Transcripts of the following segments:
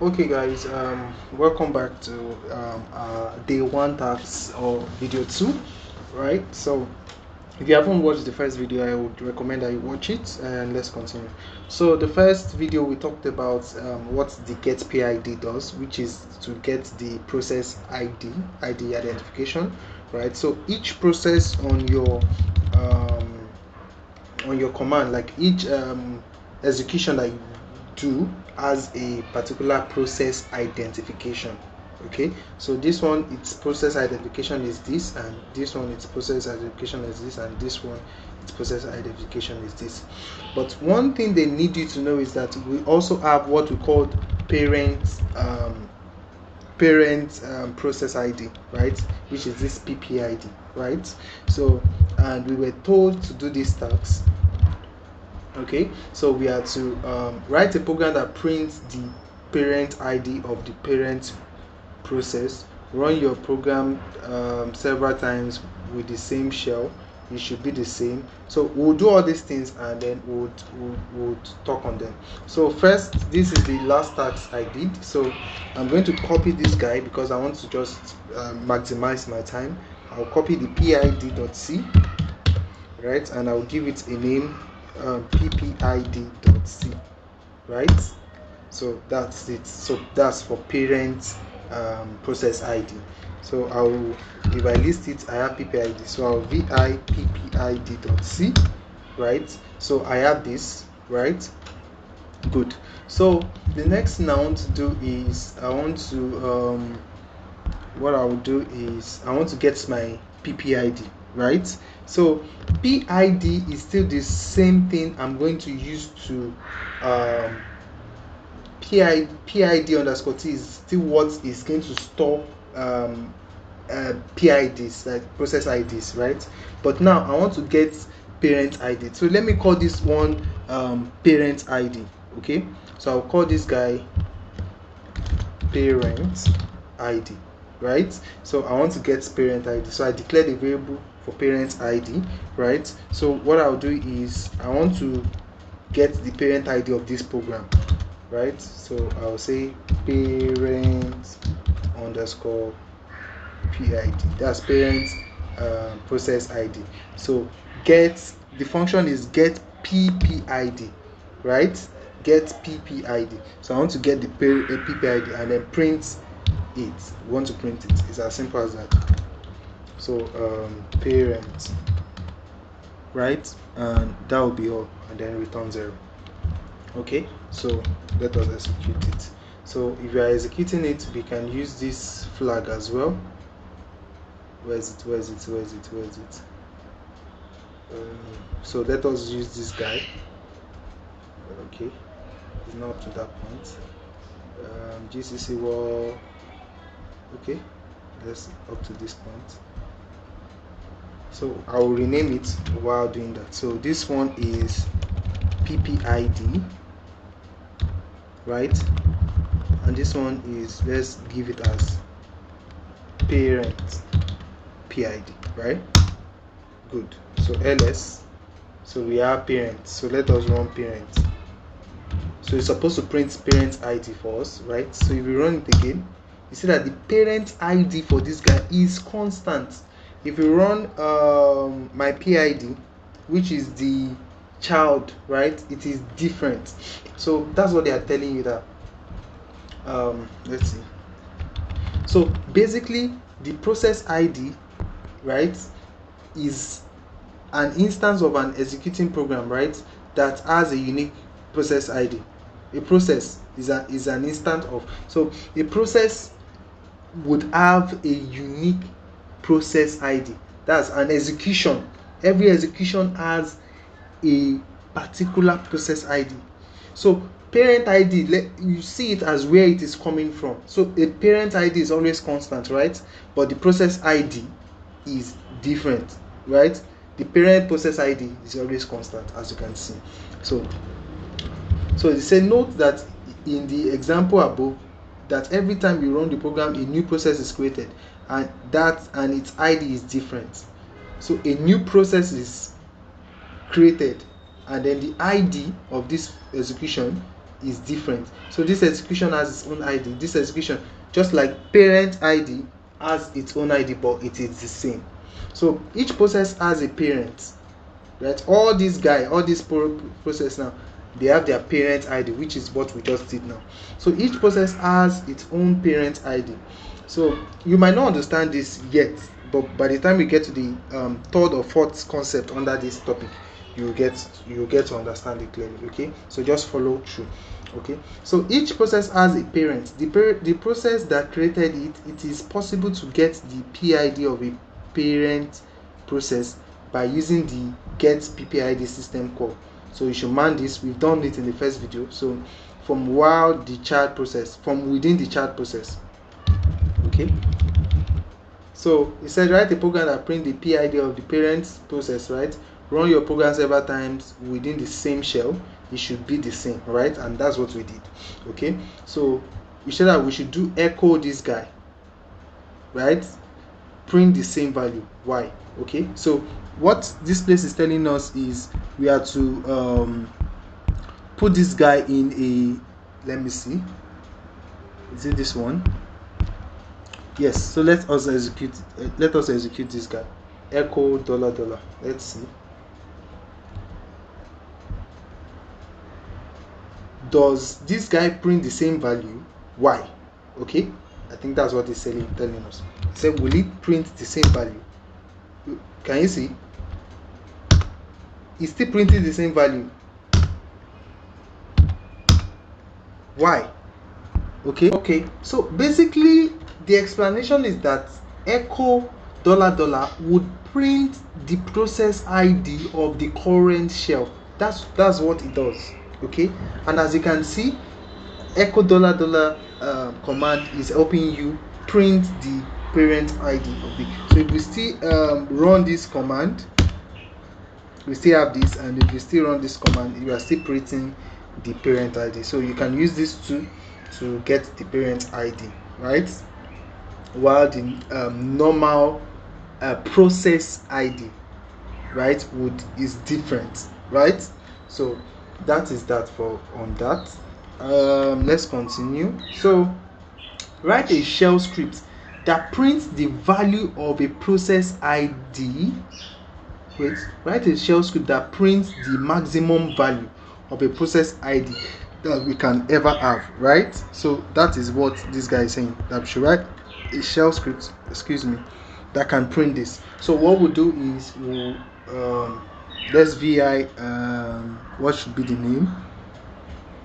Okay guys, welcome back to day one tasks or video two, right? So if you haven't watched the first video, I would recommend that you watch it, and let's continue. So the first video we talked about what the get PID does, which is to get the process ID identification, right? So each process on your command, like each execution that you do has a particular process identification. Okay, so this one, its process identification is this, and this one, its process identification is this, and this one, its process identification is this. But one thing they need you to know is that we also have what we call parent process ID, right, which is this PPID, right? So, and we were told to do these tasks. Okay, so we are to write a program that prints the parent ID of the parent process. Run your program several times with the same shell. It should be the same. So we'll do all these things, and then we'll talk on them. So first, this is the last task I did. So I'm going to copy this guy because I want to just maximize my time. I'll copy the PID.c, right, and I'll give it a name, PPID.c, right? So that's it. So that's for parent process ID. So if I list it, I have PPID. So I'll vi PPID.c, right? So I have this, right? Good. So the next thing I want to do is what I will do is I want to get my PPID, right? So PID is still the same thing I'm going to use to PID underscore T is still what is going to store PIDs, like process IDs, right? But now I want to get parent ID. So let me call this one parent ID. Okay, so I'll call this guy parent ID, right? So I want to get parent ID. So I declared a variable for parent ID, right? So what I'll do is I want to get the parent ID of this program, right? So I'll say parent underscore PID. That's parent process ID. So the function is get PPID, right? Get PPID. So I want to get the PPID and then print it. We want to print it. It's as simple as that. So parent, right? And that will be all, and then return 0. Okay, so let us execute it. So if you are executing it, we can use this flag as well. Where is it? So let us use this guy. Okay, it's not up to that point. GCC wall. Okay, let's up to this point. So I will rename it while doing that. So this one is PPID, right? And this one is, let's give it as parent PID, right? Good. So ls, so we have parent, so let us run parent. So it's supposed to print parent ID for us, right? So if we run it again, you see that the parent ID for this guy is constant. If we run my PID, which is the child, right, it is different. So that's what they are telling you, that let's see. So basically the process ID, right, is an instance of an executing program, right, that has a unique process ID. A process is an instance of, so a process would have a unique process ID. That's an execution. Every execution has a particular process ID. So parent ID, you see it as where it is coming from. So a parent ID is always constant, right? But the process ID is different, right? The parent process ID is always constant, as you can see. So they say, note that in the example above, that every time you run the program, a new process is created, and its ID is different. So a new process is created, and then the ID of this execution is different. So this execution has its own ID. This execution, just like parent ID, has its own ID, but it is the same. So each process has a parent, right? All this process now, they have their parent ID, which is what we just did now. So each process has its own parent ID. So you might not understand this yet, but by the time we get to the third or fourth concept under this topic, you get to understand it clearly. Okay, so just follow through. Okay, so each process has a parent. The process that created it is possible to get the PID of a parent process by using the get PPID system call. So you should man this. We've done it in the first video. So from within the child process. Okay, so it said write a program that print the PID of the parent process, right? Run your program several times within the same shell. It should be the same, right? And that's what we did. Okay, so we said that we should do echo this guy, right? Print the same value. Why? Okay, so what this place is telling us is we are to put this guy in a, let me see, is it this one? Yes, so let us execute this guy. Echo $. Let's see. Does this guy print the same value? Why? Okay, I think that's what he's telling us. He said, will it print the same value? Can you see? It's still printing the same value. Why? Okay, so basically the explanation is that echo $. Would print the process ID of the current shell. That's what it does. Okay, and as you can see, echo $. Command is helping you print the parent ID of the. So if we still run this command, we still have this, and if you still run this command, you are still printing the parent ID. So you can use this to get the parent ID, right? While the normal process ID, right, is different, right? So that is that for on that. Let's continue. So write a shell script that prints the value of a process ID. Write a shell script that prints the maximum value of a process ID that we can ever have, right? So that is what this guy is saying, that we should write a shell script, that can print this. So what we'll do is we'll let's vi what should be the name.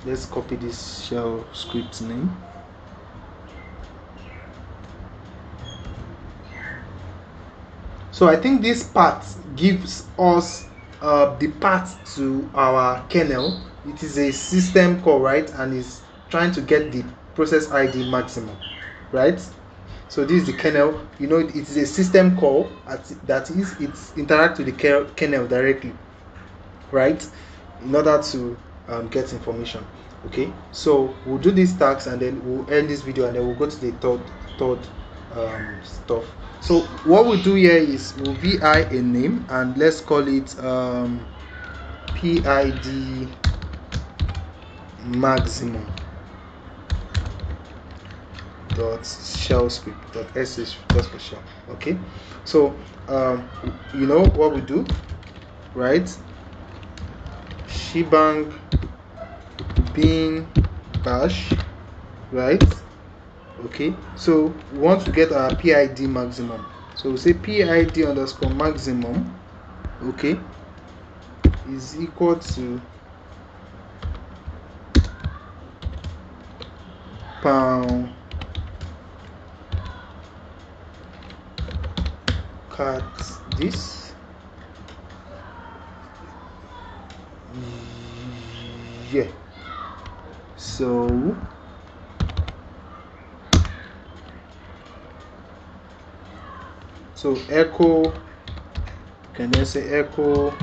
Let's copy this shell script name. So I think this part gives us the path to our kernel. It is a system call, right? And it's trying to get the process ID maximum, right? So this is the kernel. You know, it is a system call that is, it interacts with the kernel directly, right? In order to get information. Okay, so we'll do these tasks and then we'll end this video and then we'll go to the third stuff. So what we'll do here is we'll vi a name and let's call it PID maximum dot shell script dot sh just for shell. Okay, so you know what we do, right? Shebang bin bash, right? Okay, so we want to get our PID maximum, so we say PID underscore maximum, okay, is equal to pound cat this, yeah. So echo, can then say echo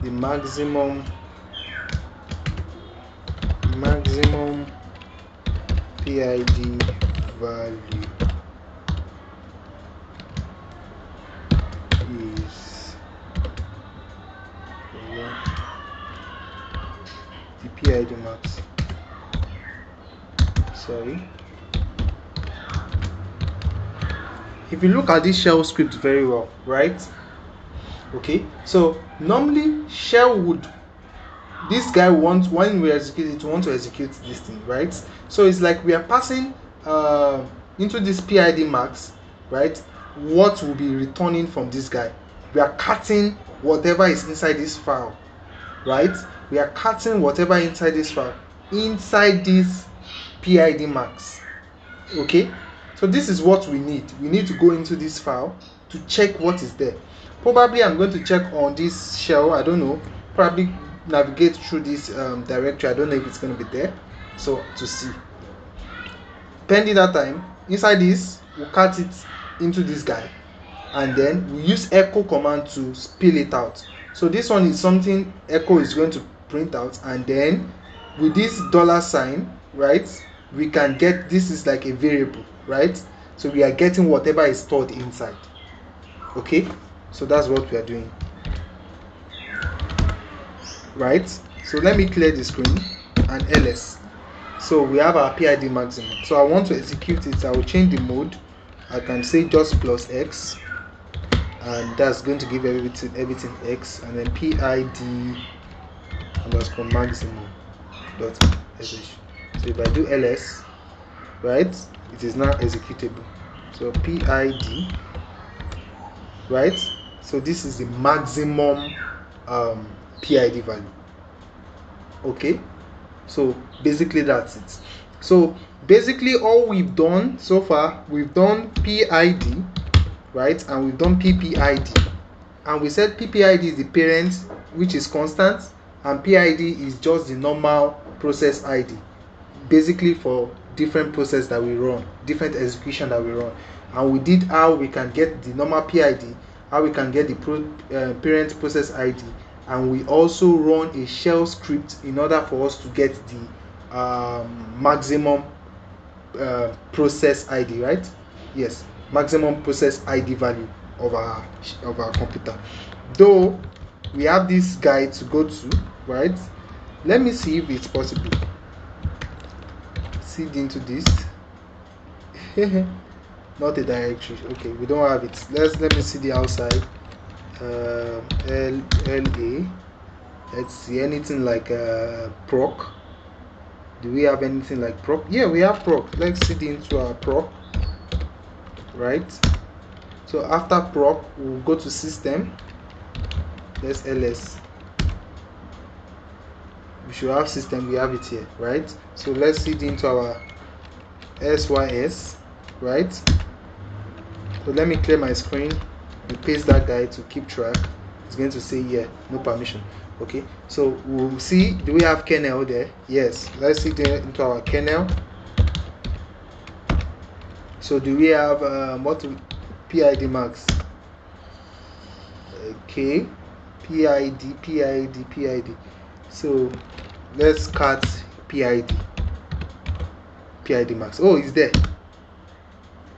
the maximum PID value is PPID max. Sorry. If you look at this shell script very well, right? Okay, so normally shell would, this guy wants, when we execute it, we want to execute this thing, right? So it's like we are passing into this PID max, right? What will be returning from this guy? We are cutting whatever is inside this file, right? We are cutting whatever inside this file inside this PID max. Okay, so this is what we need. We need to go into this file to check what is there. Probably I'm going to check on this shell, I don't know, probably navigate through this directory. I don't know if it's going to be there, so to see. Pending that time, inside this we'll cut it into this guy, and then we use echo command to spill it out. So this one is something echo is going to print out, and then with this $sign, right, we can get, this is like a variable, right? So we are getting whatever is stored inside. Okay, so that's what we are doing, right? So let me clear the screen and ls. So we have our PID maximum. So I want to execute it. I will change the mode. I can say just plus x, and that's going to give everything x, and then PID underscore maximum dot sh. So if I do ls, right, it is now executable. So PID, right, so this is the maximum PID value. Okay, so basically that's it. So basically all we've done so far, we've done PID, right, and we've done PPID, and we said PPID is the parent, which is constant, and PID is just the normal process ID, basically for different process that we run, different execution that we run. And we did how we can get the normal PID, how we can get the parent process ID, and we also run a shell script in order for us to get the maximum process ID, right? Yes, maximum process ID value of our computer. Though we have this guide to go to, right? Let me see if it's possible. Seed into this. Not a directory. Okay, we don't have it. Let me see the outside. LA. Let's see anything like proc. Do we have anything like proc? Yeah, we have proc. Let's seed into our proc. Right. So after proc, we'll go to system. Let's ls. We should have system. We have it here, right? So let's seed into our sys, right? So let me clear my screen and paste that guy to keep track. It's going to say yeah, no permission. Okay, so we'll see, do we have kernel there? Yes, let's see into our kernel. So do we have PID max? Okay, PID. So let's cut PID max. Oh, it's there.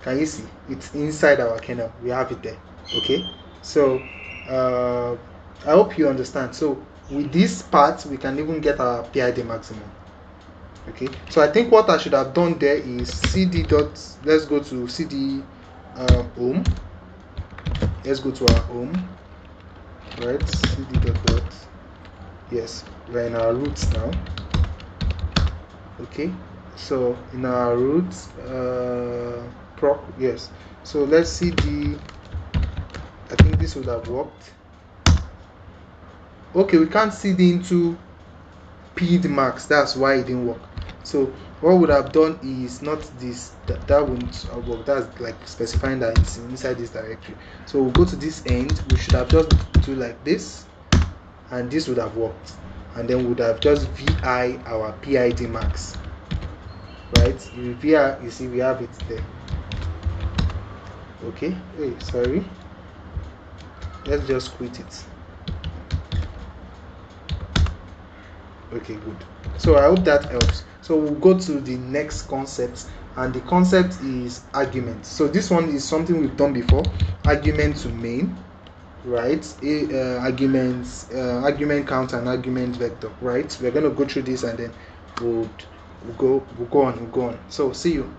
Can you see? It's inside our kernel. We have it there. Okay, so I hope you understand. So with this part, we can even get our PID maximum. Okay, so I think what I should have done there is cd dot, let's go to cd home. Let's go to our home, right? Cd dot what? Yes, we're in our roots now. Okay, so in our roots, proc, yes. So let's see I think this would have worked. Okay, we can't see into PID max, that's why it didn't work. So what would have done is not this, that wouldn't work. That's like specifying that it's inside this directory. So we'll go to this end. We should have just do like this, and this would have worked, and then we would have just vi our PID max, right? If you vi, you see we have it there. Okay, hey, sorry, let's just quit it. Okay, good. So I hope that helps. So we'll go to the next concept, and the concept is argument. So this one is something we've done before, argument to main. right? Arguments, argument count and argument vector, right? We're going to go through this and then we'll go on. So see you.